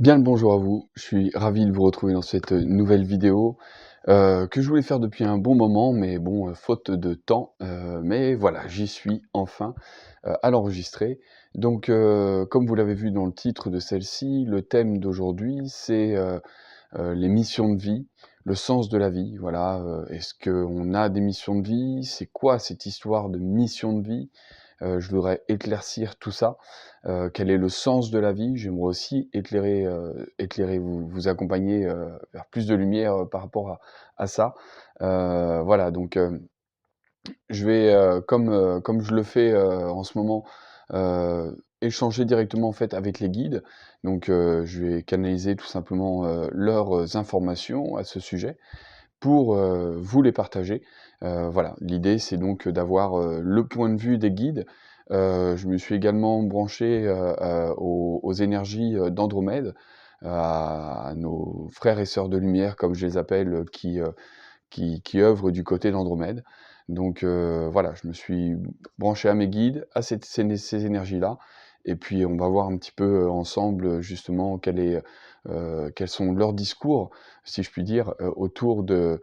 Bien le bonjour à vous, je suis ravi de vous retrouver dans cette nouvelle vidéo que je voulais faire depuis un bon moment, mais bon, faute de temps, mais voilà, j'y suis enfin à l'enregistrer. Donc, comme vous l'avez vu dans le titre de celle-ci, le thème d'aujourd'hui, c'est les missions de vie, le sens de la vie. Voilà, est-ce qu'on a des missions de vie? C'est quoi cette histoire de mission de vie? Je voudrais éclaircir tout ça. Quel est le sens de la vie? J'aimerais aussi éclairer, vous accompagner, vers plus de lumière, par rapport à ça. Voilà donc, je vais, comme je le fais, en ce moment, échanger directement, en fait, avec les guides. Donc, je vais canaliser tout simplement, leurs informations à ce sujet pour, vous les partager. Voilà, l'idée c'est donc d'avoir, le point de vue des guides. Je me suis également branché, aux énergies, d'Andromède, à nos frères et sœurs de lumière comme je les appelle, qui œuvrent du côté d'Andromède. Donc, voilà, je me suis branché à mes guides, à ces énergies-là et puis on va voir un petit peu, ensemble, justement quels sont leurs discours, si je puis dire, autour de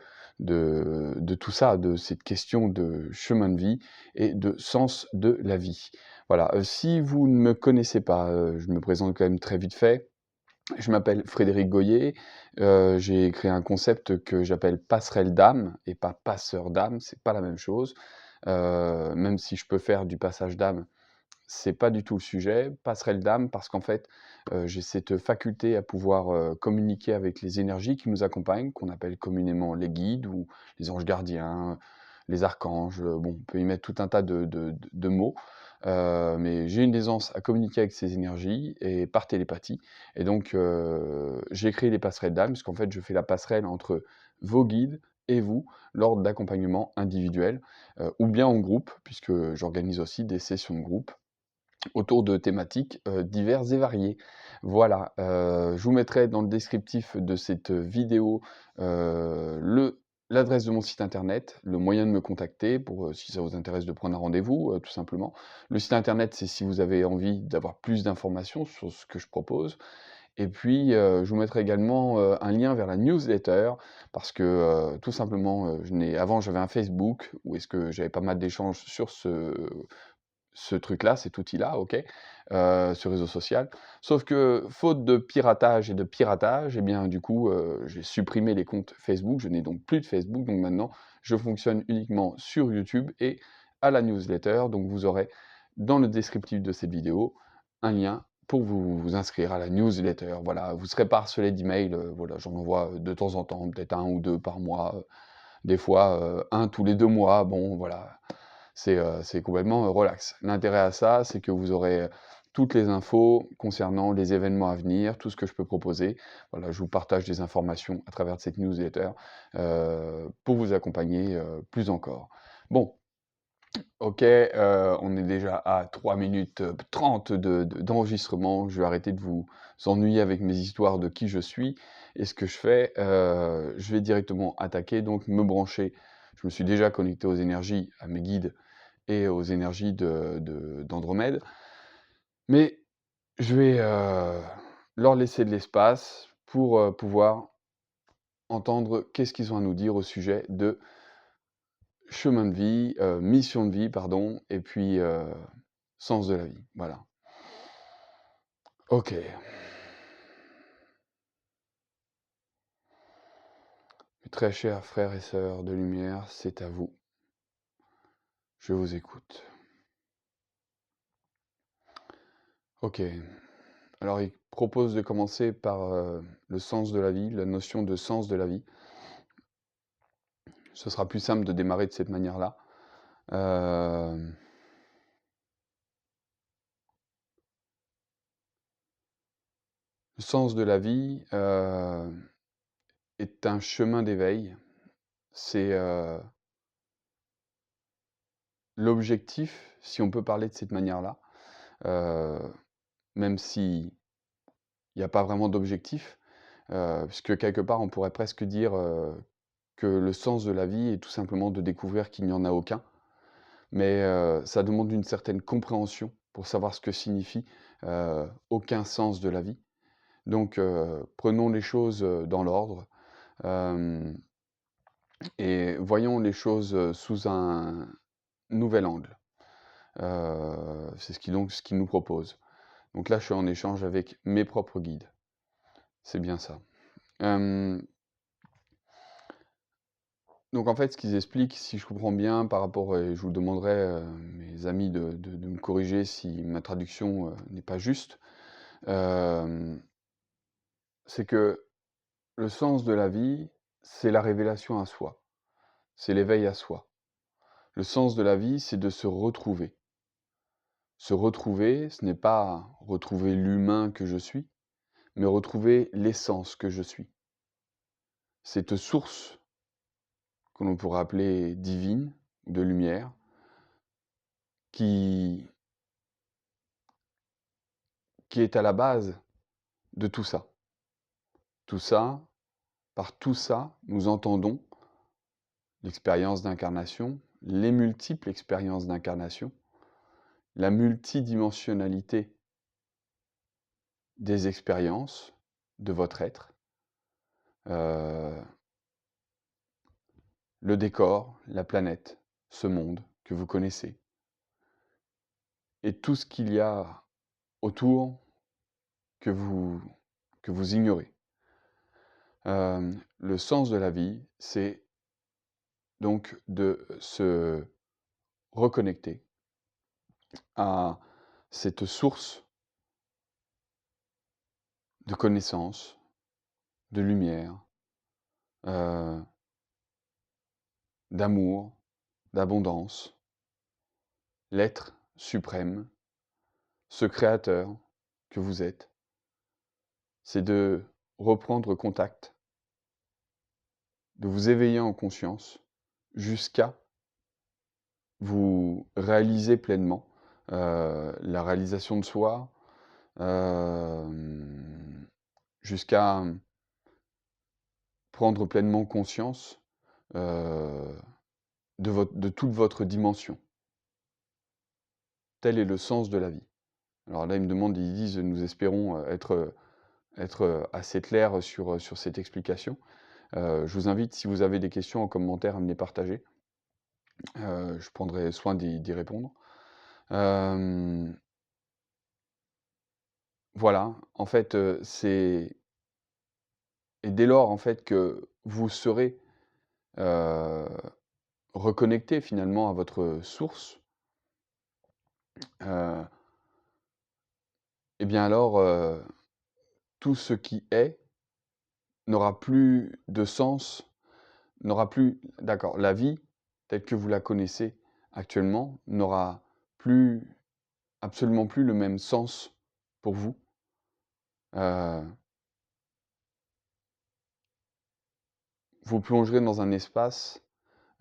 tout ça, de cette question de chemin de vie et de sens de la vie. Voilà, si vous ne me connaissez pas, je me présente quand même très vite fait. Je m'appelle Frédéric Goyer, j'ai créé un concept que j'appelle passerelle d'âme et pas passeur d'âme, c'est pas la même chose. Même si je peux faire du passage d'âme, c'est pas du tout le sujet. Passerelle d'âme parce qu'en fait, j'ai cette faculté à pouvoir, communiquer avec les énergies qui nous accompagnent, qu'on appelle communément les guides ou les anges gardiens, les archanges, bon, on peut y mettre tout un tas de mots. Mais j'ai une aisance à communiquer avec ces énergies et par télépathie et donc, j'ai créé les passerelles d'âme puisqu'en fait, je fais la passerelle entre vos guides et vous lors d'accompagnements individuels, ou bien en groupe puisque j'organise aussi des sessions de groupe autour de thématiques, diverses et variées. Voilà, je vous mettrai dans le descriptif de cette vidéo, le l'adresse de mon site internet, le moyen de me contacter pour, si ça vous intéresse de prendre un rendez-vous, tout simplement. Le site internet, c'est si vous avez envie d'avoir plus d'informations sur ce que je propose et puis, je vous mettrai également, un lien vers la newsletter parce que, tout simplement, avant j'avais un Facebook où est-ce que j'avais pas mal d'échanges sur ce truc-là, cet outil-là, OK, ce réseau social. Sauf que, faute de piratage et de piratage et bien, du coup, j'ai supprimé les comptes Facebook. Je n'ai donc plus de Facebook, donc maintenant, je fonctionne uniquement sur YouTube et à la newsletter. Donc vous aurez, dans le descriptif de cette vidéo, un lien pour vous inscrire à la newsletter. Voilà, vous ne serez pas harcelé d'emails, voilà, j'en envoie de temps en temps, peut-être un ou 2 par mois, des fois, 1 tous les 2 mois. Bon, voilà, c'est complètement, relax. L'intérêt à ça, c'est que vous aurez toutes les infos concernant les événements à venir, tout ce que je peux proposer. Voilà, je vous partage des informations à travers cette newsletter, pour vous accompagner, plus encore. Bon, OK, on est déjà à 3 minutes, 30 d'enregistrement. Je vais arrêter de vous ennuyer avec mes histoires de qui je suis et ce que je fais. Je vais directement attaquer, donc me brancher. Je me suis déjà connecté aux énergies, à mes guides et aux énergies d'Andromède. Mais je vais, leur laisser de l'espace pour, pouvoir entendre qu'est-ce qu'ils ont à nous dire au sujet de chemin de vie, mission de vie pardon et puis, sens de la vie. Voilà. OK. Mes très chers frères et sœurs de lumière, c'est à vous. Je vous écoute. OK. Alors il propose de commencer par, le sens de la vie, la notion de sens de la vie. Ce sera plus simple de démarrer de cette manière-là. Hem, le sens de la vie, est un chemin d'éveil. C'est, l'objectif, si on peut parler de cette manière-là, heu, même s'il y a pas vraiment d'objectif, puisque quelque part on pourrait presque dire, que le sens de la vie est tout simplement de découvrir qu'il n'y en a aucun. Mais, ça demande une certaine compréhension pour savoir ce que signifie, aucun sens de la vie. Donc prenons les choses, dans l'ordre, hem et voyons les choses, sous un nouvel angle. C'est ce qu'il nous propose. Donc là, je suis en échange avec mes propres guides. C'est bien ça. Hem, donc en fait, ce qu'ils expliquent, si je comprends bien par rapport et je vous demanderai, mes amis de me corriger si ma traduction, n'est pas juste. Hem, c'est que le sens de la vie, c'est la révélation à soi, c'est l'éveil à soi. Le sens de la vie, c'est de se retrouver. Se retrouver, ce n'est pas retrouver l'humain que je suis, mais retrouver l'essence que je suis. Cette source que l'on pourrait appeler divine, de lumière, qui qui est à la base de tout ça. Tout ça, par tout ça, nous entendons l'expérience d'incarnation, les multiples expériences d'incarnation, la multidimensionnalité des expériences de votre être, heu, le décor, la planète, ce monde que vous connaissez et tout ce qu'il y a autour que vous que vous ignorez. Le sens de la vie, c'est donc de se reconnecter à cette source de connaissance, de lumière, heu, d'amour, d'abondance, l'être suprême, ce créateur que vous êtes. C'est de reprendre contact, de vous éveiller en conscience jusqu'à vous réaliser pleinement, la réalisation de soi, jusqu'à prendre pleinement conscience, heu, de toute votre dimension. Tel est le sens de la vie. Alors là, ils disent: «Nous espérons, être assez clairs sur cette explication». Je vous invite, si vous avez des questions en commentaire, à me les partager. Je prendrai soin d'y répondre. Hem, voilà, en fait, c'est et dès lors, en fait, que vous serez, heu, reconnectés finalement à votre source, heu et bien alors, tout ce qui est n'aura plus de sens, n'aura plus d'accord, la vie telle que vous la connaissez actuellement n'aura plus absolument plus le même sens pour vous. Heu, vous plongerez dans un espace,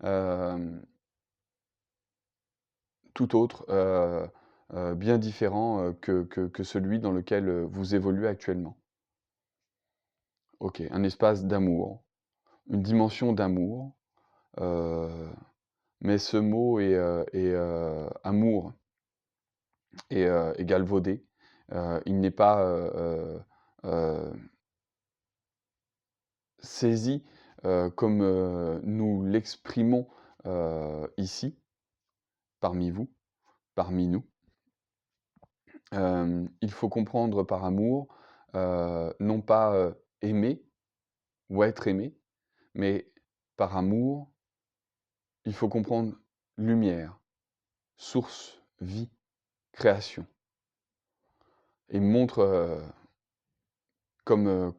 hem, tout autre, bien différent, que celui dans lequel, vous évoluez actuellement. OK, un espace d'amour, une dimension d'amour, heu, mais ce mot amour est galvaudé. Il n'est pas, saisi, comme, nous l'exprimons, ici, parmi vous, parmi nous. Il faut comprendre par amour, non pas, aimer ou être aimé, mais par amour, il faut comprendre lumière, source, vie, création et montre, comme un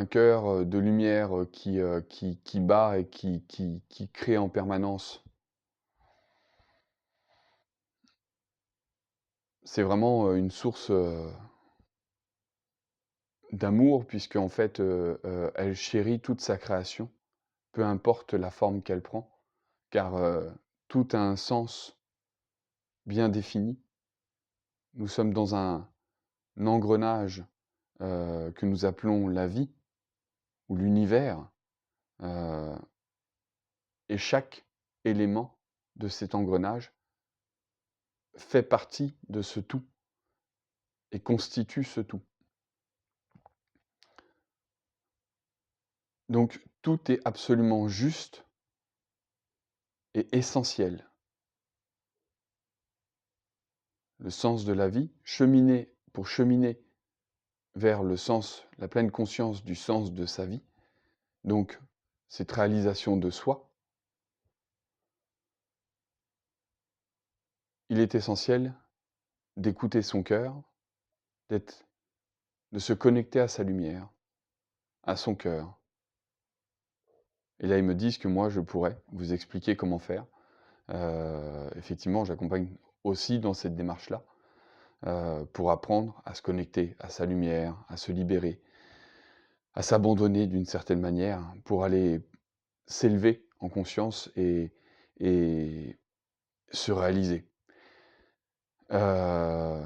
cœur, de lumière, qui bat et qui crée en permanence. C'est vraiment, une source, d'amour puisqu'en fait, elle chérit toute sa création, peu importe la forme qu'elle prend, car, tout a un sens bien défini. Nous sommes dans un engrenage, que nous appelons la vie ou l'univers, heu et chaque élément de cet engrenage fait partie de ce tout. et constitue ce tout. Donc tout est absolument juste et essentiel. Le sens de la vie, cheminer vers le sens, la pleine conscience du sens de sa vie, donc cette réalisation de soi, il est essentiel d'écouter son cœur, d'être de se connecter à sa lumière, à son cœur. Et là, ils me disent que moi, je pourrais vous expliquer comment faire. Effectivement, j'accompagne aussi dans cette démarche-là, pour apprendre à se connecter à sa lumière, à se libérer, à s'abandonner d'une certaine manière, pour aller s'élever en conscience et se réaliser. Heu,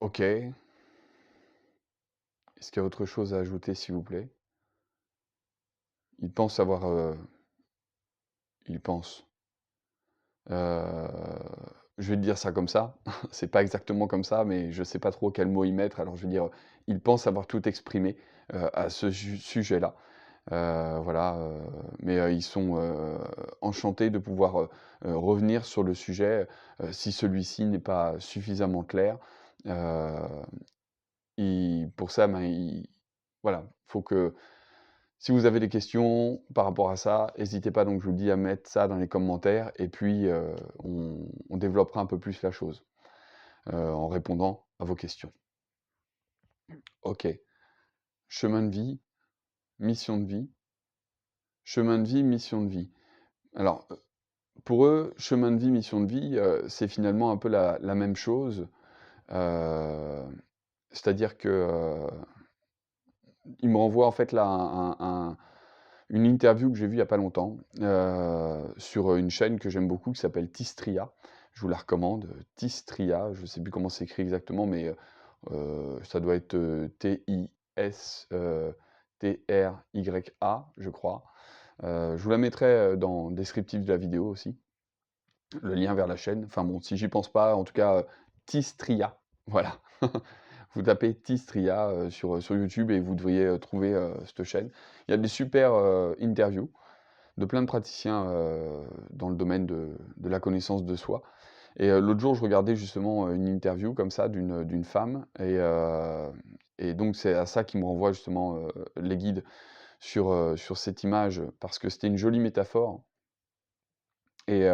OK. Est-ce qu'il y a autre chose à ajouter, s'il vous plaît? Il pense avoir, il pense. Je vais te dire ça comme ça. C'est pas exactement comme ça, mais je sais pas trop quel mot y mettre, alors je vais dire, il pense avoir tout exprimé, à ce sujet-là. Voilà, mais ils sont, enchantés de pouvoir, revenir sur le sujet, si celui-ci n'est pas suffisamment clair. Heu, ils pour ça, ben, ils voilà, faut que si vous avez des questions par rapport à ça, n'hésitez pas, donc je vous le dis, à mettre ça dans les commentaires et puis, on développera un peu plus la chose, en répondant à vos questions. OK. Chemin de vie, mission de vie. Chemin de vie, mission de vie. Alors, pour eux, chemin de vie, mission de vie, c'est finalement un peu la même chose. Heu, C'est-à-dire que, ils me renvoient en fait là une interview que j'ai vue il y a pas longtemps, sur, une chaîne que j'aime beaucoup qui s'appelle Tistria. Je vous la recommande, Tistria, je ne sais plus comment c'est écrit exactement, mais, ça doit être, T-I-S, T-R-Y-A, je crois. Je vous la mettrai, dans le descriptif de la vidéo aussi, le lien vers la chaîne. Enfin bon, si j'y pense pas, en tout cas, Tistria, voilà. Vous tapez Tistria, sur YouTube et vous devriez, trouver, cette chaîne. Il y a des super, interviews de plein de praticiens, dans le domaine de la connaissance de soi. Et l'autre jour, je regardais justement, une interview comme ça d'une femme et donc c'est à ça qui me renvoie justement, les guides sur cette image, parce que c'était une jolie métaphore et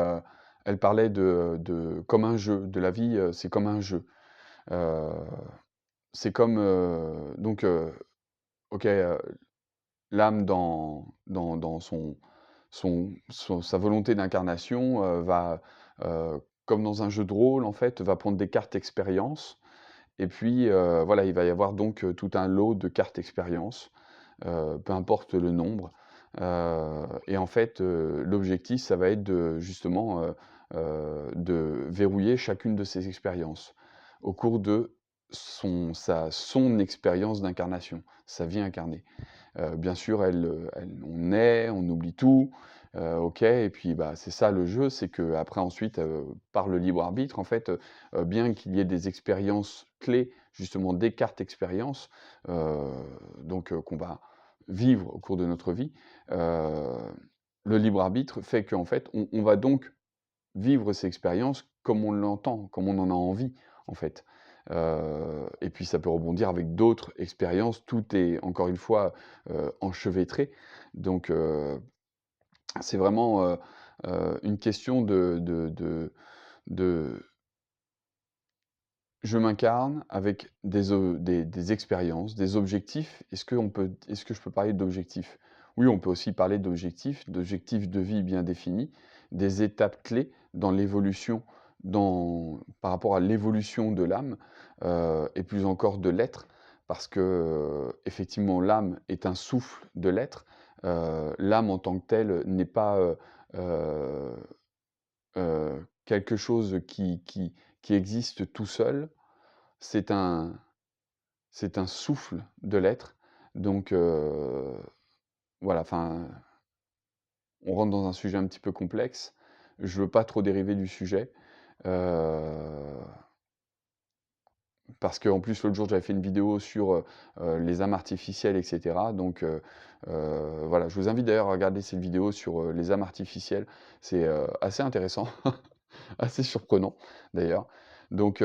elle parlait de comme un jeu, de la vie, c'est comme un jeu. Heu, c'est comme, donc OK, l'âme dans sa volonté d'incarnation, va, comme dans un jeu de rôle en fait, va prendre des cartes expérience et puis, voilà, il va y avoir donc, tout un lot de cartes expérience, peu importe le nombre, et en fait, l'objectif, ça va être de justement, de verrouiller chacune de ces expériences au cours de son expérience d'incarnation, sa vie incarnée. Bien sûr, on naît, on oublie tout, OK et puis, bah, c'est ça le jeu, c'est qu'après ensuite, par le libre arbitre, en fait, bien qu'il y ait des expériences clés, justement des cartes expériences, heu, donc qu'on va vivre au cours de notre vie, heu, le libre arbitre fait qu'en fait, on va donc vivre ces expériences comme on l'entend, comme on en a envie, en fait. Et puis ça peut rebondir avec d'autres expériences. Tout est encore une fois, enchevêtré. Donc, c'est vraiment, une question de je m'incarne avec des expériences, des objectifs. Est-ce que je peux parler d'objectifs? Oui, on peut aussi parler d'objectifs de vie bien définis, des étapes clés dans l'évolution, par rapport à l'évolution de l'âme, et plus encore de l'être. Parce que, effectivement, l'âme est un souffle de l'être. L'âme en tant que telle n'est pas, heu quelque chose qui existe tout seul. C'est un c'est un souffle de l'être, donc voilà, enfin, on rentre dans un sujet un petit peu complexe. Je veux pas trop dériver du sujet. Heu, parce qu'en plus l'autre jour j'avais fait une vidéo sur, les âmes artificielles et cetera, donc voilà, je vous invite d'ailleurs à regarder cette vidéo sur, les âmes artificielles. C'est, assez intéressant, assez surprenant d'ailleurs. Donc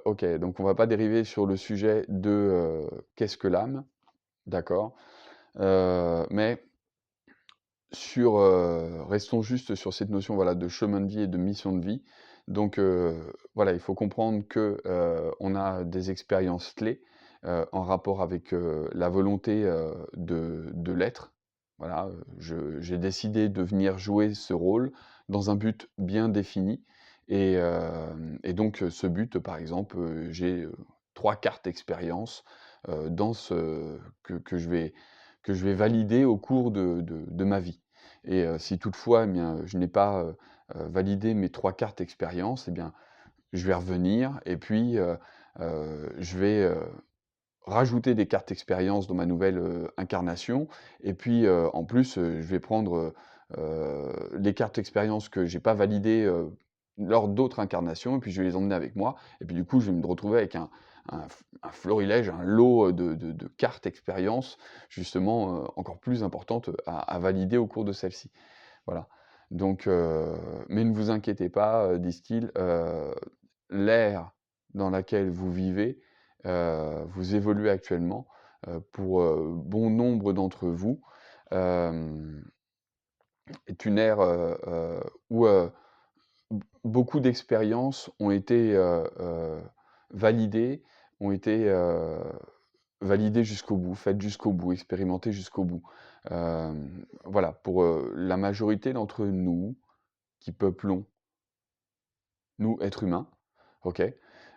OK, donc on va pas dériver sur le sujet de, qu'est-ce que l'âme? D'accord, mais sur, restons juste sur cette notion, voilà, de chemin de vie et de mission de vie. Donc, voilà, il faut comprendre que, on a des expériences clés, en rapport avec, la volonté, de l'être. Voilà, j'ai décidé de venir jouer ce rôle dans un but bien défini et donc, ce but, par exemple, j'ai, 3 cartes expérience, dans ce que je vais valider au cours de ma vie et si toutefois, eh bien, je n'ai pas, validé mes 3 cartes expérience, eh bien, je vais revenir et puis, je vais, rajouter des cartes expérience dans ma nouvelle, incarnation et puis, en plus, je vais prendre, les cartes expérience que j'ai pas validées, lors d'autres incarnations et puis je vais les emmener avec moi et puis du coup, je vais me retrouver avec un florilège, un lot, de cartes expérience justement, encore plus importantes, à valider au cours de celle-ci. Voilà. Donc mais ne vous inquiétez pas, disent-ils, l'ère dans laquelle vous vivez, vous évoluez actuellement, pour, bon nombre d'entre vous, hem, est une ère, où, beaucoup d'expériences ont été, validées, ont été, validées jusqu'au bout, faites jusqu'au bout, expérimentées jusqu'au bout. Voilà, pour, la majorité d'entre nous qui peuplons, nous, êtres humains, OK?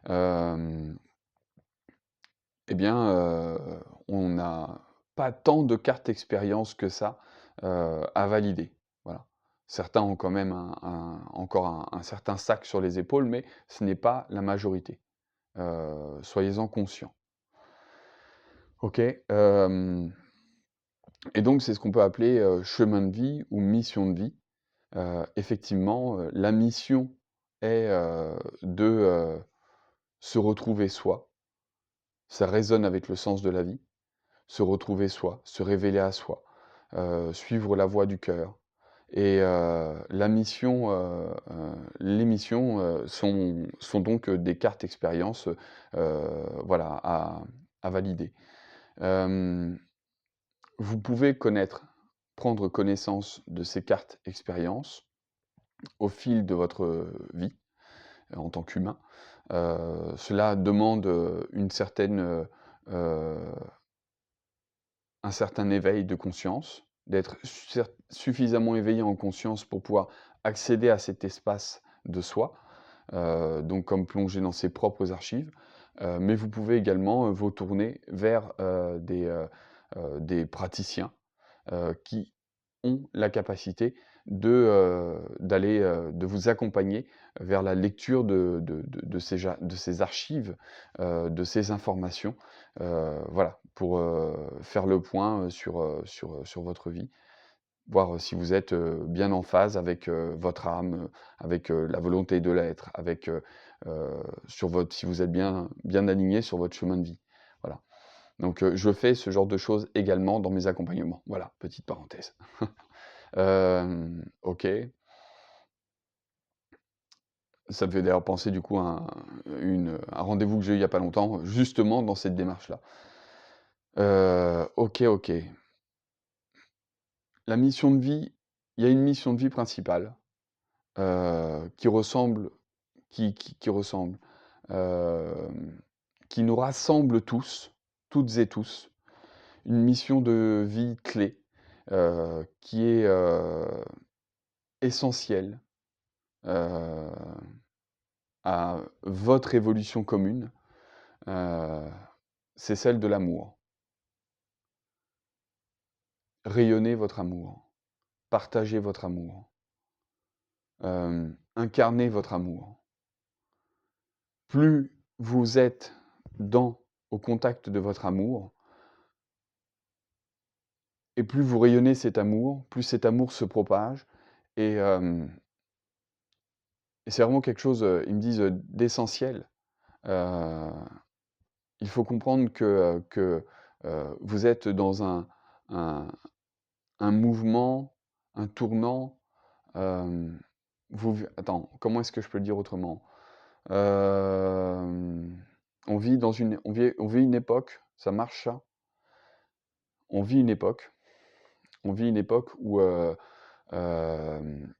Hem, eh bien, on n'a pas tant de cartes expérience que ça, à valider, voilà. Certains ont quand même encore un certain sac sur les épaules, mais ce n'est pas la majorité. Soyez-en conscients. OK? Et donc c'est ce qu'on peut appeler, chemin de vie ou mission de vie. Effectivement, la mission est, de, se retrouver soi. Ça résonne avec le sens de la vie. Se retrouver soi, se révéler à soi, suivre la voie du cœur et la mission, les missions, sont donc, des cartes expérience, voilà à valider. Hem, vous pouvez prendre connaissance de ces cartes expérience au fil de votre, vie, en tant qu'humain. Cela demande, une certaine, un certain éveil de conscience, d'être suffisamment éveillé en conscience pour pouvoir accéder à cet espace de soi, donc comme plonger dans ses propres archives. Mais vous pouvez également, vous tourner vers, des praticiens, qui ont la capacité de vous accompagner vers la lecture de ces archives, de ces informations, voilà, pour, faire le point, sur votre vie. Voir, si vous êtes, bien en phase avec, votre âme, avec, la volonté de l'être, avec, sur votre si vous êtes bien aligné sur votre chemin de vie. Voilà. Donc, je fais ce genre de choses également dans mes accompagnements. Voilà, petite parenthèse. OK. Ça me fait d'ailleurs penser du coup à un rendez-vous que j'ai eu il y a pas longtemps, justement dans cette démarche-là. OK, OK. La mission de vie, il y a une mission de vie principale, qui ressemble qui ressemble, hem, qui nous rassemble tous, toutes et tous. Une mission de vie clé, qui est, essentielle, heu, à votre évolution commune, heu, c'est celle de l'amour. Rayonnez votre amour, partagez votre amour, incarnez votre amour. Plus vous êtes au contact de votre amour et plus vous rayonnez plus cet amour se propage et et c'est vraiment quelque chose, ils me disent, d'essentiel. Heu il faut comprendre que vous êtes dans un un mouvement, un tournant, hem, attends, comment est-ce que je peux le dire autrement? Hem, on vit une époque, ça marche ça? On vit une époque on vit une époque où, hem,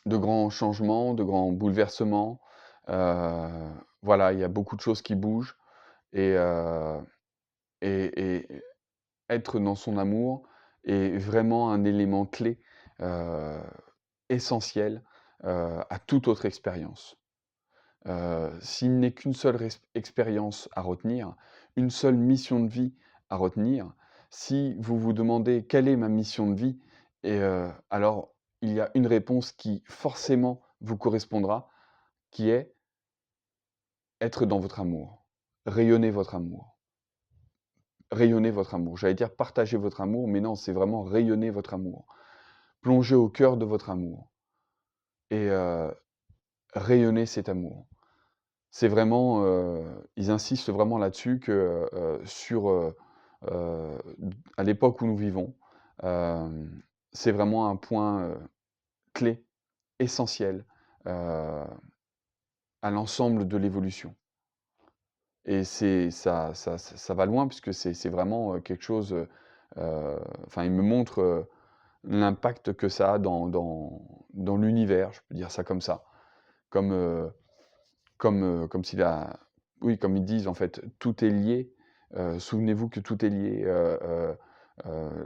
de grands changements, de grands bouleversements, voilà, il y a beaucoup de choses qui bougent et et être dans son amour est vraiment un élément clé, heu, essentiel, à toute autre expérience. S'il n'est qu'une seule expérience à retenir, une seule mission de vie à retenir, si vous vous demandez: «Quelle est ma mission de vie?» et alors il y a une réponse qui forcément vous correspondra, qui est être dans votre amour, rayonner votre amour. Rayonner votre amour. J'allais dire partager votre amour, mais non, c'est vraiment rayonner votre amour. Plonger au cœur de votre amour et rayonner cet amour. C'est vraiment, ils insistent vraiment là-dessus que, heu, à l'époque où nous vivons, hem, c'est vraiment un point, clé, essentiel, heu, à l'ensemble de l'évolution et ça va loin puisque c'est vraiment, quelque chose, enfin, il me montre, l'impact que ça a dans l'univers, je peux dire ça comme ça. Comme, comme si la oui, comme ils disent en fait: «Tout est lié», souvenez-vous que tout est lié,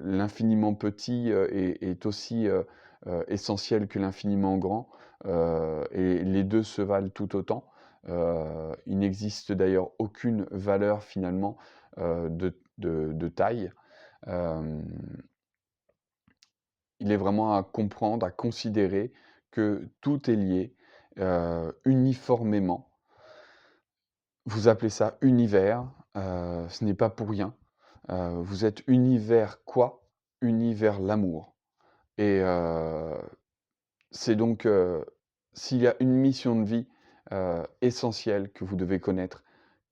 l'infiniment petit, est aussi, essentiel que l'infiniment grand, et les 2 se valent tout autant. Il n'existe d'ailleurs aucune valeur finalement, de taille. Hem, il est vraiment à comprendre, à considérer que tout est lié, uniformément. Vous appelez ça univers, ce n'est pas pour rien. Vous êtes univers quoi? Univers l'amour et c'est donc, s'il y a une mission de vie, essentielle que vous devez connaître,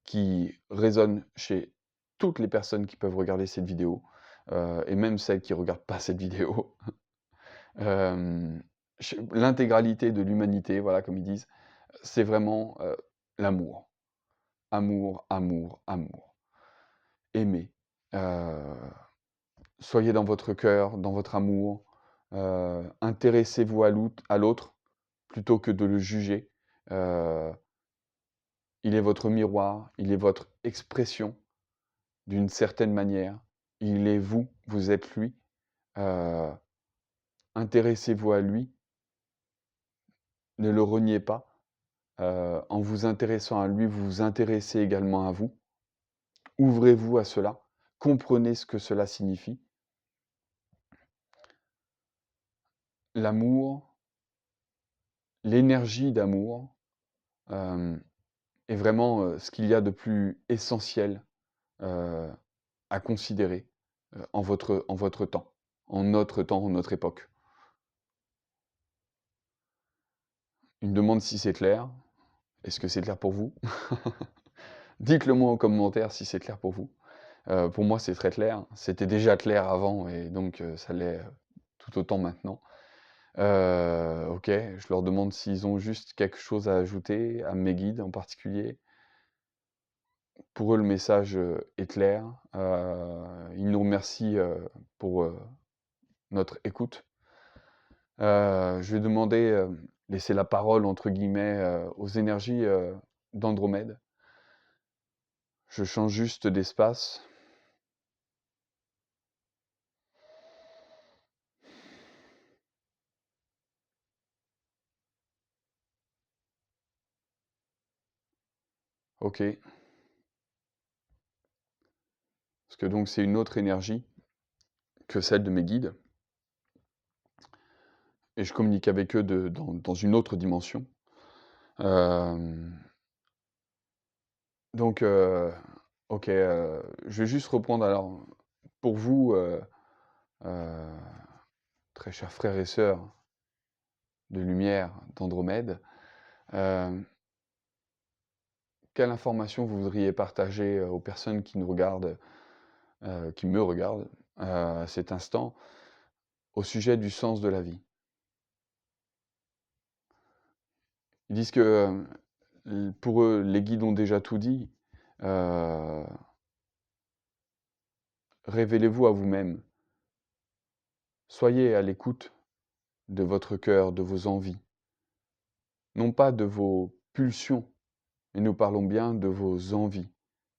qui résonne chez toutes les personnes qui peuvent regarder cette vidéo, et même celles qui regardent pas cette vidéo, hem, chez l'intégralité de l'humanité, voilà, comme ils disent, c'est vraiment, l'amour. Amour, amour, amour. Aimer, heu, soyez dans votre cœur, dans votre amour, intéressez-vous à l'autre plutôt que de le juger. Heu, il est votre miroir, il est votre expression d'une certaine manière. Il est vous, vous êtes lui. Heu, intéressez-vous à lui, ne le reniez pas. En vous intéressant à lui, vous vous intéressez également à vous. Ouvrez-vous à cela, comprenez ce que cela signifie. L'amour, l'énergie d'amour, hem, est vraiment, ce qu'il y a de plus essentiel, heu, à considérer, en votre temps, en notre époque. Il me demande si c'est clair. Est-ce que c'est clair pour vous? Dites-le moi en commentaire si c'est clair pour vous. Pour moi, c'est très clair. C'était déjà clair avant et donc ça l'est, tout autant maintenant. OK, je leur demande s'ils ont juste quelque chose à ajouter à mes guides en particulier. Pour eux, le message, est clair. Ils nous remercient, pour, notre écoute. Je vais demander, laisser «la parole» entre guillemets, aux énergies, d'Andromède. Je change juste d'espace. OK. Parce que donc c'est une autre énergie que celle de mes guides et je communique avec eux dans une autre dimension. Hem, donc OK, je vais juste reprendre alors pour vous, heu, très chers frères et sœurs de lumière d'Andromède, hem, quelle information vous voudriez partager, aux personnes qui me regardent, à cet instant, au sujet du sens de la vie? Ils disent que, pour eux, les guides ont déjà tout dit. Heu, Révélez-vous à vous-même. Soyez à l'écoute de votre cœur, de vos envies, non pas de vos pulsions, mais nous parlons bien de vos envies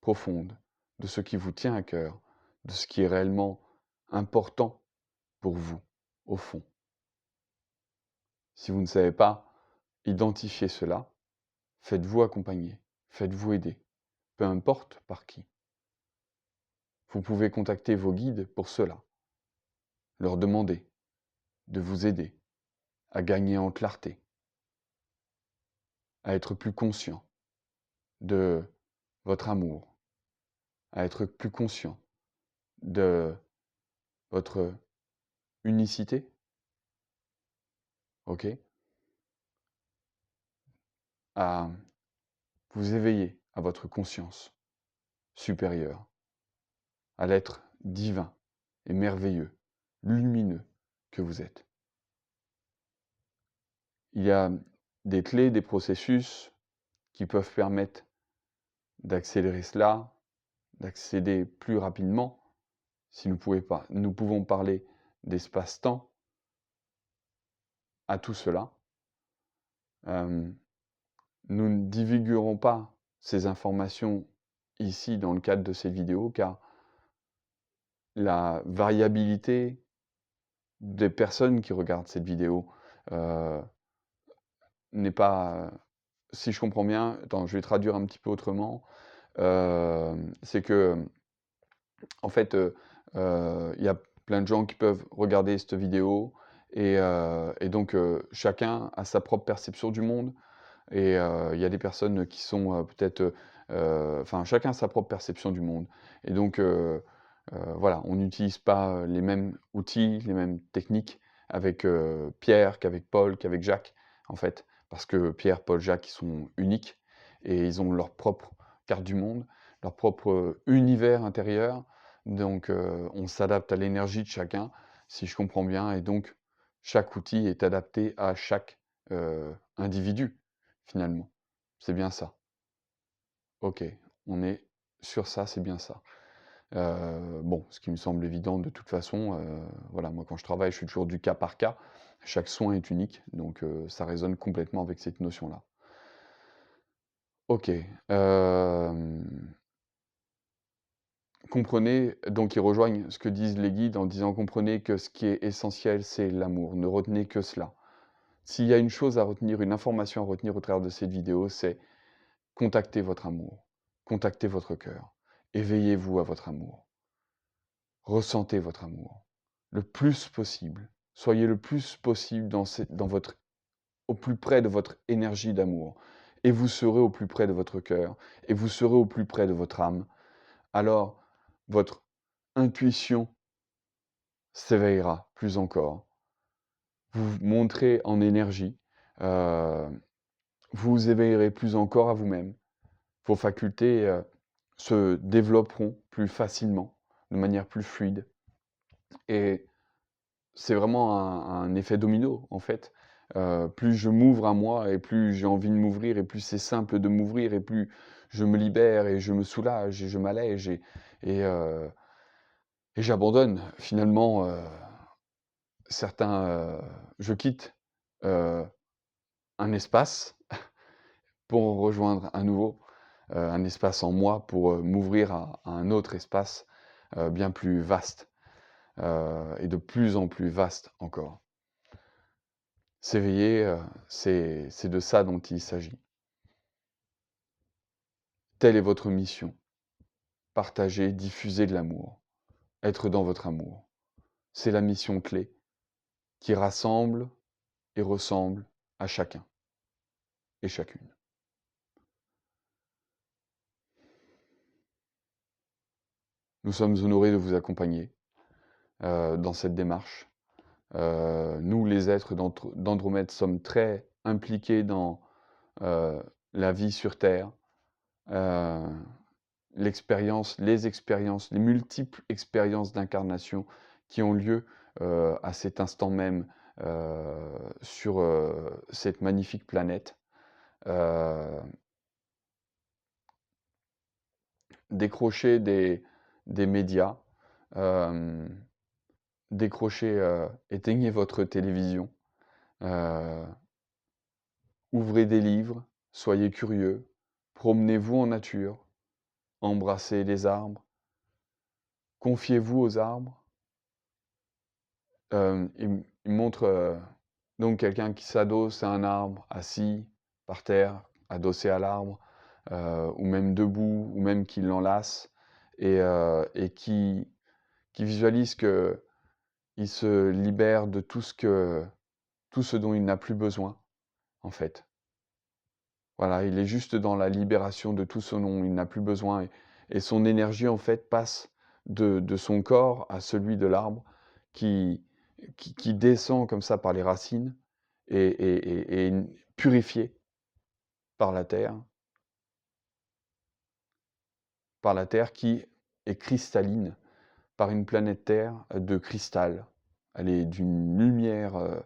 profondes, de ce qui vous tient à cœur, de ce qui est réellement important pour vous, au fond. Si vous ne savez pas identifier cela, faites-vous accompagner, faites-vous aider, peu importe par qui. Vous pouvez contacter vos guides pour cela, leur demander de vous aider à gagner en clarté, à être plus conscient de votre amour, à être plus conscient de votre unicité, ok? À vous éveiller à votre conscience supérieure, à l'être divin et merveilleux, lumineux que vous êtes. Il y a des clés, des processus qui peuvent permettre d'accélérer cela, d'accéder plus rapidement. Si nous pouvons parler d'espace-temps à tout cela. Nous ne divulguerons pas ces informations ici dans le cadre de ces vidéos, car la variabilité des personnes qui regardent cette vidéo n'est pas, si je comprends bien, attends, je vais traduire un petit peu autrement, c'est que, en fait, il y a plein de gens qui peuvent regarder cette vidéo et donc chacun a sa propre perception du monde et il y a des personnes qui sont, peut-être, enfin chacun a sa propre perception du monde et donc voilà, on n'utilise pas les mêmes outils, les mêmes techniques avec, Pierre qu'avec Paul, qu'avec Jacques, en fait. Parce que Pierre, Paul, Jacques, ils sont uniques et ils ont leur propre carte du monde, leur propre, univers intérieur. Donc on s'adapte à l'énergie de chacun, si je comprends bien et donc chaque outil est adapté à chaque, individu, finalement. C'est bien ça? OK, on est sur ça, c'est bien ça. Bon, ce qui me semble évident de toute façon, voilà, moi quand je travaille, je suis toujours du cas par cas. Chaque soin est unique, donc ça résonne complètement avec cette notion-là. OK, comprenez donc ils rejoignent ce que disent les guides en disant: «Comprenez que ce qui est essentiel, c'est l'amour, ne retenez que cela». S'il y a une chose à retenir, une information à retenir au travers de cette vidéo, c'est contactez votre amour, contactez votre cœur, éveillez-vous à votre amour. Ressentez votre amour, le plus possible. Soyez le plus possible dans votre au plus près de votre énergie d'amour et vous serez au plus près de votre cœur et vous serez au plus près de votre âme. Alors, votre intuition s'éveillera plus encore. Vous vous montrez en énergie, heu, vous vous éveillerez plus encore à vous-même. Vos facultés, se développeront plus facilement, de manière plus fluide et c'est vraiment un effet domino, en fait. Plus je m'ouvre à moi et plus j'ai envie de m'ouvrir et plus c'est simple de m'ouvrir et plus je me libère et je me soulage et je m'allège et heu et j'abandonne finalement, certains, je quitte, heu, un espace pour en rejoindre un nouveau, un espace en moi pour, m'ouvrir à un autre espace, bien plus vaste, et de plus en plus vaste encore. S'éveiller, c'est de ça dont il s'agit. Telle est votre mission. Partager, diffuser de l'amour, être dans votre amour. C'est la mission clé qui rassemble et ressemble à chacun et chacune. Nous sommes honorés de vous accompagner, dans cette démarche. Nous, les êtres d'Andromède, sommes très impliqués dans, la vie sur terre. les expériences, les multiples expériences d'incarnation qui ont lieu à cet instant même sur cette magnifique planète. Décrochez des médias, euh, décrochez, éteignez votre télévision, euh, ouvrez des livres, soyez curieux, promenez-vous en nature, embrassez les arbres, confiez-vous aux arbres. Il montre donc quelqu'un qui s'adosse à un arbre, assis par terre, adossé à l'arbre, ou même debout, ou même qui l'enlace, et qui visualise que il se libère de tout ce dont il n'a plus besoin, en fait. Voilà, il est juste dans la libération de tout ce dont il n'a plus besoin, et son énergie, en fait, passe de son corps à celui de l'arbre, qui, qui descend comme ça par les racines, et purifié par la Terre qui est cristalline, par une planète Terre de cristal. Elle est d'une lumière,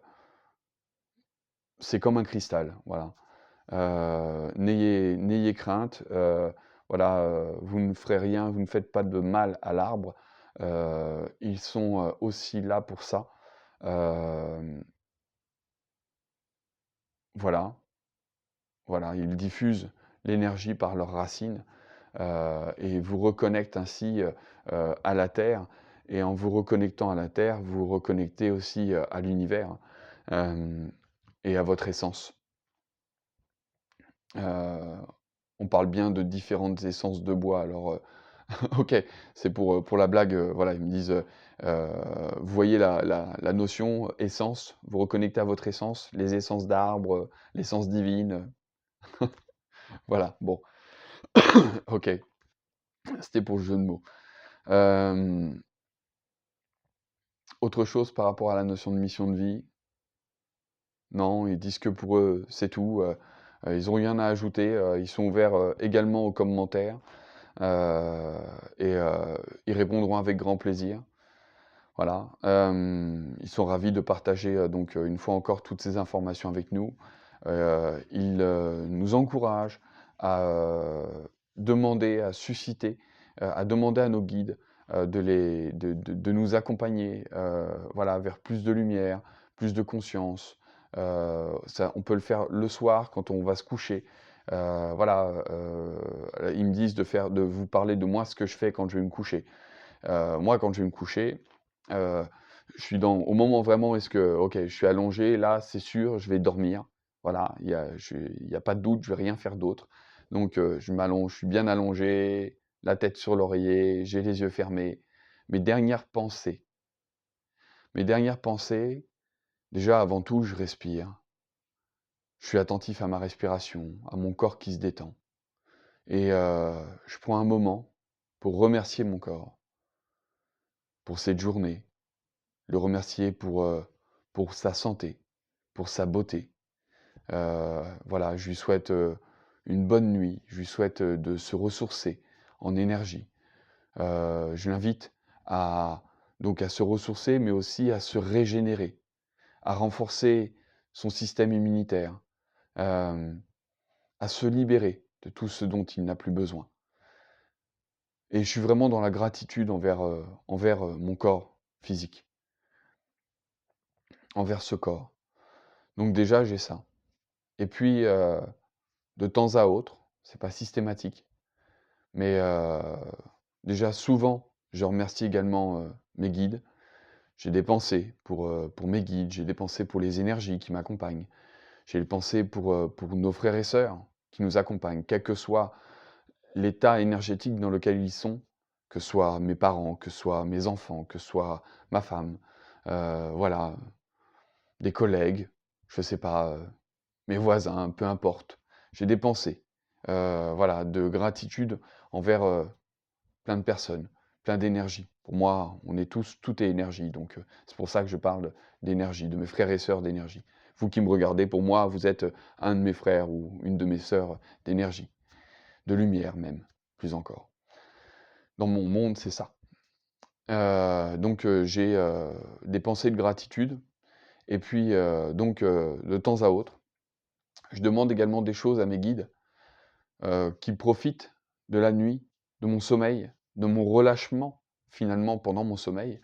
c'est comme un cristal, voilà. N'ayez crainte, voilà, vous ne ferez rien, vous ne faites pas de mal à l'arbre. Ils sont aussi là pour ça. Voilà, voilà, ils diffusent l'énergie par leurs racines et vous reconnectent ainsi à la Terre. Et en vous reconnectant à la Terre, vous vous reconnectez aussi à l'univers et à votre essence. On parle bien de différentes essences de bois. Alors, ok, c'est pour la blague. Voilà, ils me disent, vous voyez la notion essence, vous reconnectez à votre essence, les essences d'arbres, l'essence divine. Voilà, bon, ok, c'était pour le jeu de mots. Autre chose par rapport à la notion de mission de vie? Non, ils disent que pour eux, c'est tout. Ils n'ont rien à ajouter. Ils sont ouverts également aux commentaires. euh, et ils répondront avec grand plaisir. Voilà. Ils sont ravis de partager donc une fois encore toutes ces informations avec nous. Ils nous encouragent à demander, à susciter, à demander à nos guides de nous accompagner voilà, vers plus de lumière, plus de conscience. Ça, on peut le faire le soir quand on va se coucher. Voilà, ils me disent de vous parler de moi, ce que je fais quand je vais me coucher. Moi, quand je vais me coucher, euh, je suis au moment vraiment, est-ce que, ok, je suis allongé, là, c'est sûr, je vais dormir. Voilà, il y a pas de doute, je vais rien faire d'autre. Donc, je m'allonge, je suis bien allongé, la tête sur l'oreiller, j'ai les yeux fermés. Mes dernières pensées, mes dernières pensées, déjà, avant tout, je respire. Je suis attentif à ma respiration, à mon corps qui se détend. Et je prends un moment pour remercier mon corps pour cette journée, le remercier pour sa santé, pour sa beauté. Voilà, je lui souhaite une bonne nuit, je lui souhaite de se ressourcer en énergie. Je l'invite à, donc à se ressourcer, mais aussi à se régénérer, à renforcer son système immunitaire, euh, à se libérer de tout ce dont il n'a plus besoin. Et je suis vraiment dans la gratitude envers mon corps physique, envers ce corps. Donc déjà, j'ai ça. Et puis, de temps à autre, c'est pas systématique, mais déjà souvent, je remercie également mes guides. J'ai des pensées pour mes guides, j'ai des pensées pour les énergies qui m'accompagnent, j'ai des pensées pour nos frères et sœurs qui nous accompagnent, quel que soit l'état énergétique dans lequel ils sont, que ce soit mes parents, que ce soit mes enfants, que ce soit ma femme, voilà, des collègues, je sais pas, mes voisins, peu importe. J'ai des pensées, voilà, de gratitude envers plein de personnes, plein d'énergie. Pour moi, on est tous, tout est énergie, donc c'est pour ça que je parle d'énergie, de mes frères et sœurs d'énergie. Vous qui me regardez, pour moi, vous êtes un de mes frères ou une de mes sœurs d'énergie. de lumière même, plus encore. Dans mon monde, c'est ça. Donc j'ai, des pensées de gratitude et puis, de temps à autre, je demande également des choses à mes guides, qui profitent de la nuit, de mon sommeil, de mon relâchement, finalement, pendant mon sommeil.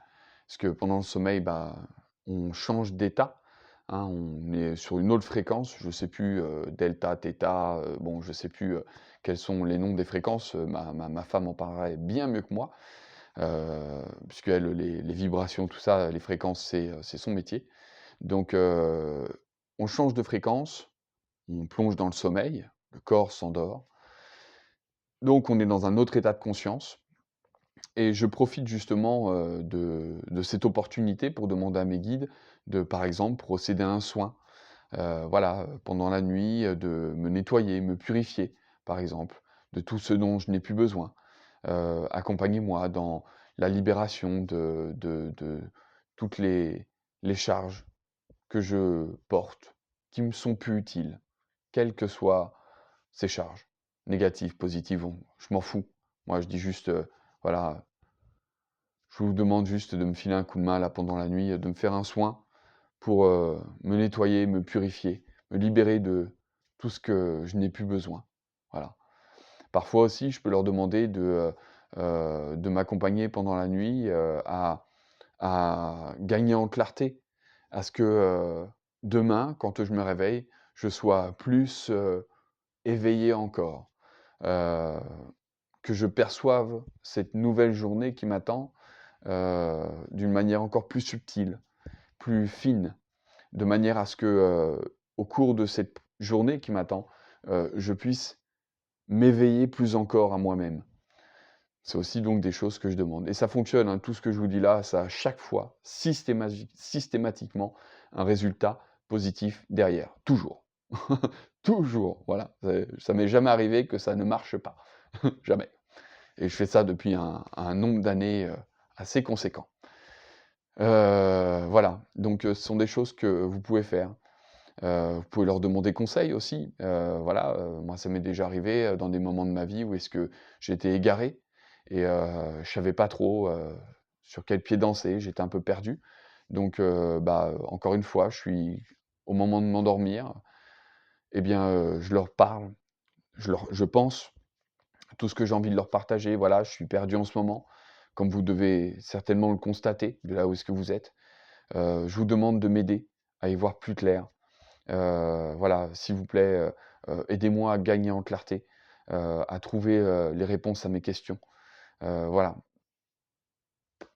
Parce que pendant le sommeil, bah, on change d'état, hein, on est sur une autre fréquence, je sais plus, delta, thêta, bon, je sais plus, quels sont les noms des fréquences, ma femme en parlerait bien mieux que moi, puisqu'elle, les vibrations, tout ça, les fréquences, c'est son métier. Donc on change de fréquence, on plonge dans le sommeil, le corps s'endort, donc on est dans un autre état de conscience et je profite justement, de cette opportunité pour demander à mes guides de, par exemple, procéder à un soin. Voilà, pendant la nuit, de me nettoyer, me purifier, par exemple, de tout ce dont je n'ai plus besoin. Accompagnez-moi dans la libération de toutes les charges que je porte, qui me sont plus utiles, quelles que soient ces charges, négatives, positives, je m'en fous. Moi, je dis juste, voilà, je vous demande juste de me filer un coup de main là pendant la nuit, de me faire un soin pour, me nettoyer, me purifier, me libérer de tout ce que je n'ai plus besoin. Voilà. Parfois aussi, je peux leur demander de m'accompagner pendant la nuit, à gagner en clarté, à ce que, demain, quand je me réveille, je sois plus, éveillé encore, heu, que je perçoive cette nouvelle journée qui m'attend, d'une manière encore plus subtile, plus fine, de manière à ce que, au cours de cette journée qui m'attend, je puisse m'éveiller plus encore à moi-même. C'est aussi donc des choses que je demande et ça fonctionne, hein, tout ce que je vous dis là, ça a chaque fois, systématiquement, un résultat positif derrière, toujours. Toujours, voilà, ça m'est jamais arrivé que ça ne marche pas, jamais et je fais ça depuis un nombre d'années, assez conséquent. Voilà, donc ce sont des choses que vous pouvez faire. Vous pouvez leur demander conseil aussi, voilà, moi ça m'est déjà arrivé, dans des moments de ma vie où est-ce que j'étais égaré et je savais pas trop, sur quel pied danser, j'étais un peu perdu. Donc encore une fois, je suis au moment de m'endormir et bien, je leur parle, je pense tout ce que j'ai envie de leur partager. Voilà, je suis perdu en ce moment, comme vous devez certainement le constater de là où est-ce que vous êtes. Je vous demande de m'aider à y voir plus clair. Voilà, s'il vous plaît, aidez-moi à gagner en clarté, à trouver, les réponses à mes questions. Voilà,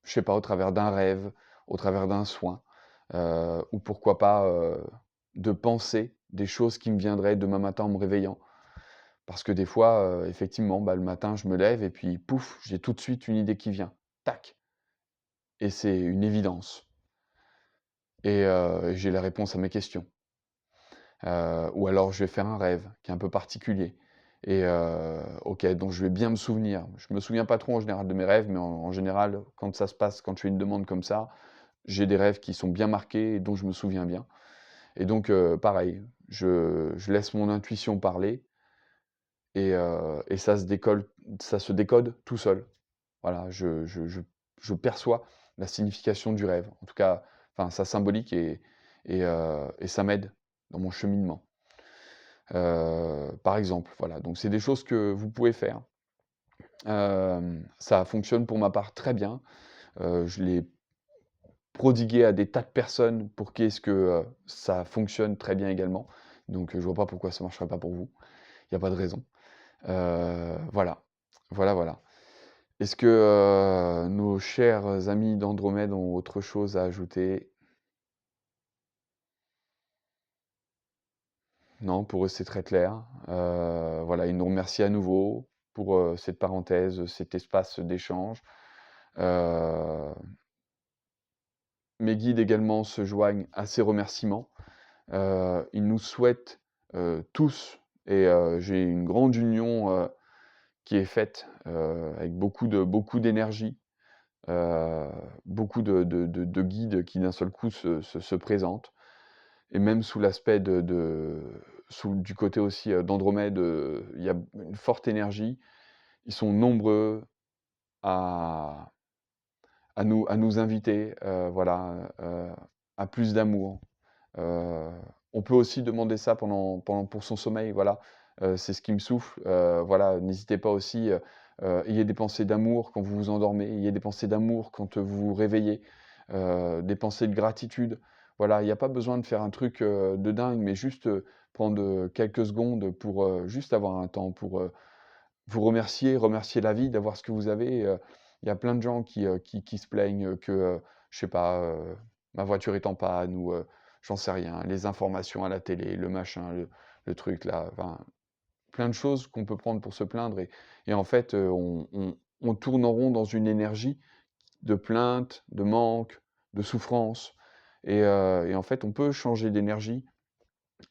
je sais pas, au travers d'un rêve, au travers d'un soin, ou pourquoi pas, de penser des choses qui me viendraient demain matin en me réveillant. Parce que des fois, effectivement, bah, le matin, je me lève et puis pouf, j'ai tout de suite une idée qui vient. Tac! Et c'est une évidence et j'ai la réponse à mes questions. Ou alors je vais faire un rêve qui est un peu particulier et dont je vais bien me souvenir. Je me souviens pas trop en général de mes rêves, mais en général, quand ça se passe, quand je fais une demande comme ça, j'ai des rêves qui sont bien marqués et dont je me souviens bien et donc pareil, je laisse mon intuition parler et ça se décode tout seul. Voilà, je perçois la signification du rêve. En tout cas, enfin sa symbolique et ça m'aide dans mon cheminement. Par exemple, voilà, donc c'est des choses que vous pouvez faire. Ça fonctionne pour ma part très bien. Je l'ai prodigué à des tas de personnes pour qui est-ce que, ça fonctionne très bien également. Donc, je vois pas pourquoi ça marcherait pas pour vous. Il y a pas de raison. Voilà. Voilà, voilà. Est-ce que, nos chers amis d'Andromède ont autre chose à ajouter? Non, pour eux, c'est très clair. Voilà, ils nous remercient à nouveau pour, cette parenthèse, cet espace d'échange. Heu, Mes guides également se joignent à ces remerciements. Ils nous souhaitent, tous et j'ai une grande union, qui est faite, avec beaucoup d'énergie, heu, beaucoup de guides qui d'un seul coup se présentent et même sous l'aspect du côté aussi, d'Andromède, il y a une forte énergie. Ils sont nombreux à nous inviter, voilà, à plus d'amour. Heu, on peut aussi demander ça pour son sommeil, voilà. C'est ce qui me souffle, voilà, n'hésitez pas aussi, ayez des pensées d'amour quand vous vous endormez, ayez des pensées d'amour quand, vous vous réveillez, des pensées de gratitude. Voilà, il y a pas besoin de faire un truc, de dingue, mais juste, prendre, quelques secondes pour, juste avoir un temps pour, vous remercier la vie d'avoir ce que vous avez. Il y a plein de gens qui se plaignent que, je sais pas, ma voiture est en panne ou, j'en sais rien, les informations à la télé, le machin, le truc là, enfin, plein de choses qu'on peut prendre pour se plaindre et en fait, on tourne en rond dans une énergie de plainte, de manque, de souffrance et en fait, on peut changer d'énergie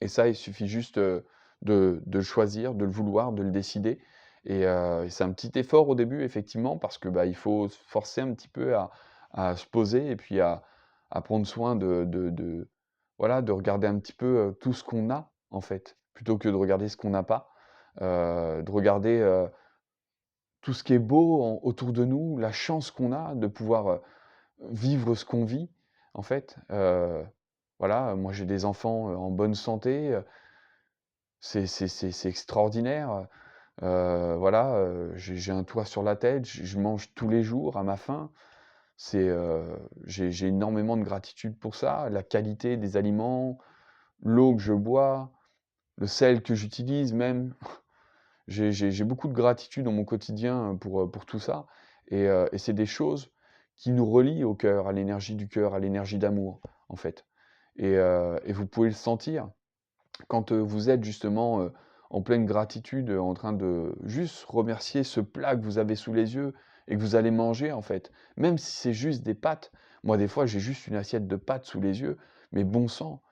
et ça, il suffit juste, de le choisir, de le vouloir, de le décider et c'est un petit effort au début effectivement parce que, bah, il faut se forcer un petit peu à se poser et puis à prendre soin de voilà, de regarder un petit peu, tout ce qu'on a, en fait, plutôt que de regarder ce qu'on n'a pas. De regarder, tout ce qui est beau autour de nous, la chance qu'on a de pouvoir, vivre ce qu'on vit, en fait. Voilà, moi j'ai des enfants, en bonne santé, c'est extraordinaire, voilà, j'ai un toit sur la tête, je mange tous les jours à ma faim. J'ai énormément de gratitude pour ça, la qualité des aliments, l'eau que je bois, le sel que j'utilise même. J'ai beaucoup de gratitude dans mon quotidien, pour tout ça et c'est des choses qui nous relient au cœur, à l'énergie du cœur, à l'énergie d'amour, en fait et vous pouvez le sentir. Quand, vous êtes justement, en pleine gratitude, en train de juste remercier ce plat que vous avez sous les yeux et que vous allez manger, en fait. Même si c'est juste des pâtes. Moi, des fois, j'ai juste une assiette de pâtes sous les yeux, mais bon sang,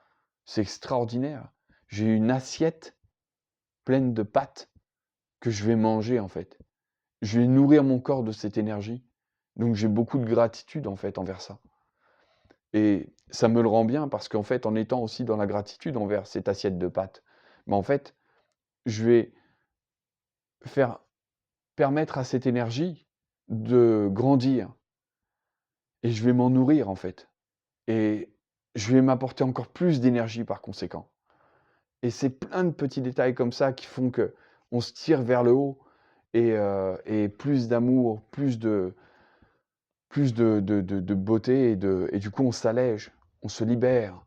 c'est extraordinaire. J'ai une assiette pleine de pâtes que je vais manger, en fait. Je vais nourrir mon corps de cette énergie, donc j'ai beaucoup de gratitude, en fait, envers ça et ça me le rend bien parce qu'en fait, en étant aussi dans la gratitude envers cette assiette de pâtes, bah, en fait, je vais faire permettre à cette énergie de grandir et je vais m'en nourrir, en fait et je vais m'apporter encore plus d'énergie par conséquent et c'est plein de petits détails comme ça qui font qu'on se tire vers le haut et plus d'amour, plus de beauté et du coup, on s'allège, on se libère,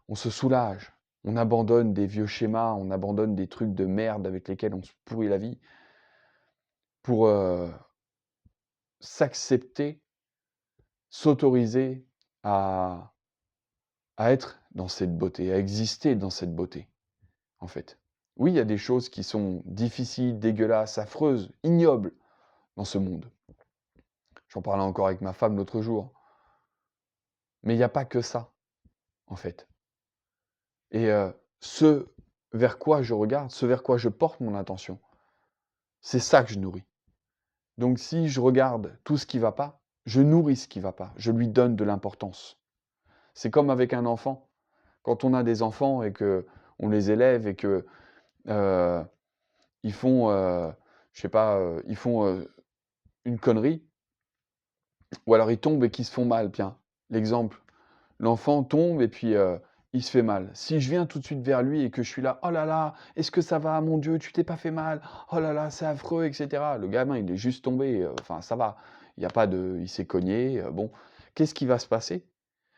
on se soulage, on abandonne des vieux schémas, on abandonne des trucs de merde avec lesquels on se pourrit la vie pour, s'accepter, s'autoriser à être dans cette beauté, à exister dans cette beauté, en fait. Oui, il y a des choses qui sont difficiles, dégueulasses, affreuses, ignobles dans ce monde. J'en parlais encore avec ma femme l'autre jour. Mais il y a pas que ça, en fait. Et ce vers quoi je regarde, ce vers quoi je porte mon attention, c'est ça que je nourris. Donc si je regarde tout ce qui va pas, je nourris ce qui va pas, je lui donne de l'importance. C'est comme avec un enfant. Quand on a des enfants et qu'on les élève et que, heu, ils font, je sais pas, ils font, une connerie ou alors ils tombent et qu'ils se font mal, tiens, l'exemple. L'enfant tombe et puis, il se fait mal. Si je viens tout de suite vers lui et que je suis là: «Oh là là, est-ce que ça va? Mon Dieu, tu t'es pas fait mal? Oh là là, c'est affreux» et cetera. Le gamin, il est juste tombé, enfin ça va. Il y a pas de il s'est cogné, bon. Qu'est-ce qui va se passer?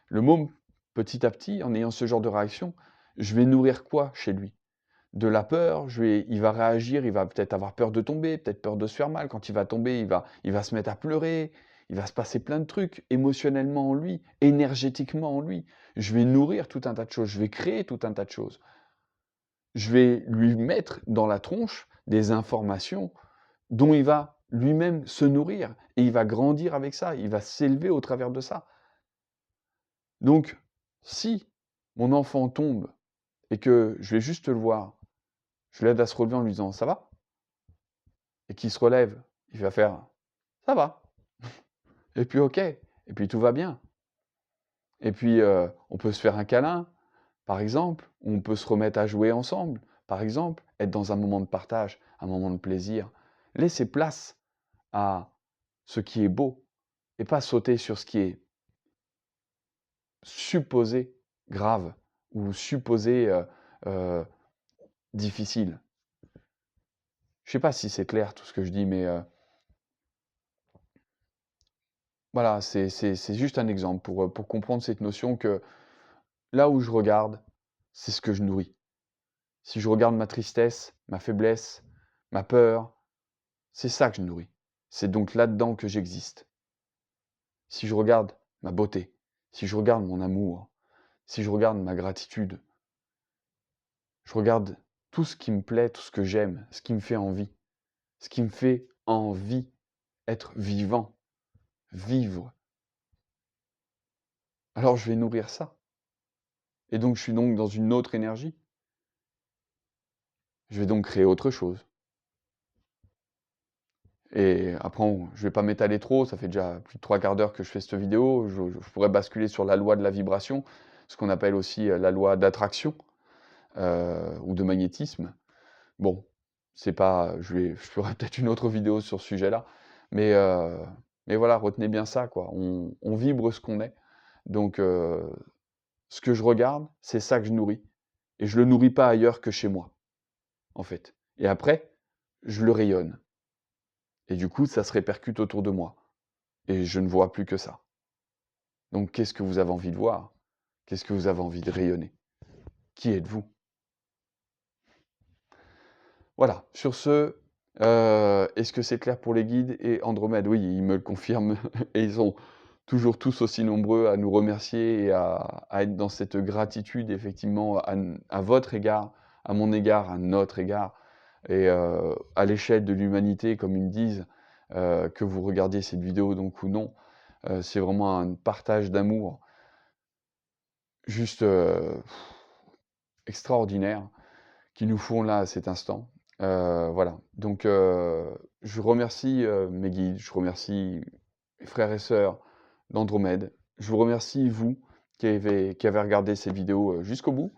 Le môme, petit à petit, en ayant ce genre de réaction, je vais nourrir quoi chez lui? De la peur, il va réagir, il va peut-être avoir peur de tomber, peut-être peur de se faire mal. Quand il va tomber, il va se mettre à pleurer, il va se passer plein de trucs émotionnellement en lui, énergétiquement en lui. Je vais nourrir tout un tas de choses, je vais créer tout un tas de choses. Je vais lui mettre dans la tronche des informations dont il va lui-même se nourrir et il va grandir avec ça, il va s'élever au travers de ça. Donc, si mon enfant tombe et que je vais juste le voir, je l'aide à se relever en lui disant: «Ça va?» et qu'il se relève, il va faire: «Ça va» et puis OK et puis tout va bien et puis, on peut se faire un câlin par exemple, on peut se remettre à jouer ensemble, par exemple, être dans un moment de partage, un moment de plaisir. Laisser place à ce qui est beau et pas sauter sur ce qui est supposé grave ou supposé heu, difficile. Je sais pas si c'est clair tout ce que je dis, mais voilà, c'est juste un exemple pour comprendre cette notion que là où je regarde, c'est ce que je nourris. Si je regarde ma tristesse, ma faiblesse, ma peur, c'est ça que je nourris. C'est donc là-dedans que j'existe. Si je regarde ma beauté, si je regarde mon amour, si je regarde ma gratitude, je regarde tout ce qui me plaît, tout ce que j'aime, ce qui me fait envie, ce qui me fait envie, être vivant, vivre, alors je vais nourrir ça. Et donc je suis donc dans une autre énergie. Je vais donc créer autre chose. Et après, je vais pas m'étaler trop, ça fait déjà plus de 3/4 d'heure que je fais cette vidéo. Je pourrais basculer sur la loi de la vibration, ce qu'on appelle aussi la loi d'attraction ou de magnétisme. Bon, c'est pas, je ferai peut-être une autre vidéo sur ce sujet-là, mais, euh, mais voilà, retenez bien ça, quoi. On vibre ce qu'on est. Donc, ce que je regarde, c'est ça que je nourris. Et je le nourris pas ailleurs que chez moi, en fait. Et après, je le rayonne. Et du coup, ça se répercute autour de moi. Et je ne vois plus que ça. Donc, qu'est-ce que vous avez envie de voir? Qu'est-ce que vous avez envie de rayonner? Qui êtes-vous? Voilà. Sur ce, est-ce que c'est clair pour les guides et Andromède? Oui, ils me le confirment et ils sont toujours tous aussi nombreux à nous remercier et à être dans cette gratitude effectivement à votre égard, à mon égard, à notre égard et à l'échelle de l'humanité, comme ils me disent, que vous regardiez cette vidéo donc ou non. C'est vraiment un partage d'amour juste, extraordinaire qu'ils nous font là, à cet instant. Voilà, donc je remercie, mes guides, je remercie mes frères et sœurs d'Andromède. Je vous remercie, vous, qui avez regardé cette vidéo, jusqu'au bout.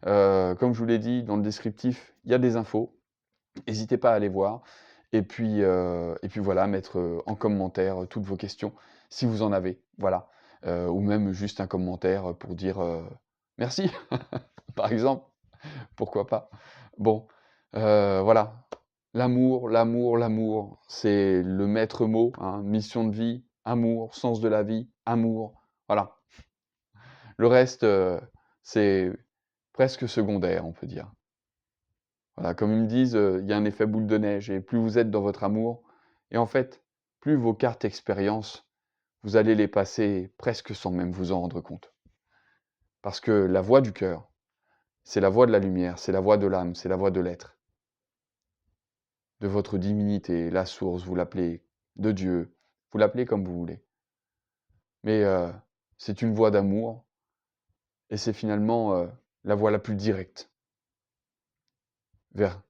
Comme je vous l'ai dit dans le descriptif, il y a des infos. N'hésitez pas à aller voir et puis voilà, mettre, en commentaire, toutes vos questions, si vous en avez, voilà. Ou même juste un commentaire, pour dire, «Merci», par exemple. Pourquoi pas? Bon, voilà. L'amour, l'amour, l'amour, c'est le maître mot, hein. Mission de vie, amour, sens de la vie, amour, voilà. Le reste, c'est presque secondaire, on peut dire. Voilà, comme ils me disent, il y a un effet boule de neige et plus vous êtes dans votre amour et en fait, plus vos cartes expérience, vous allez les passer presque sans même vous en rendre compte. Parce que la voix du cœur, c'est la voix de la lumière, c'est la voix de l'âme, c'est la voix de l'être. De votre divinité, la source, vous l'appelez, de Dieu, vous l'appelez comme vous voulez. Mais c'est une voie d'amour et c'est finalement la voie la plus directe vers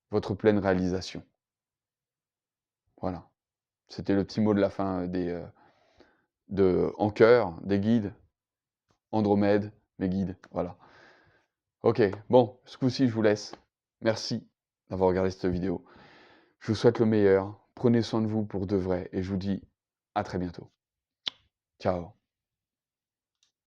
votre pleine réalisation. Voilà. C'était le petit mot de la fin en chœur, des guides, Andromède, mes guides, voilà. Ok, bon, ce coup-ci, je vous laisse. Merci d'avoir regardé cette vidéo. Je vous souhaite le meilleur. Prenez soin de vous pour de vrai et je vous dis à très bientôt. Ciao.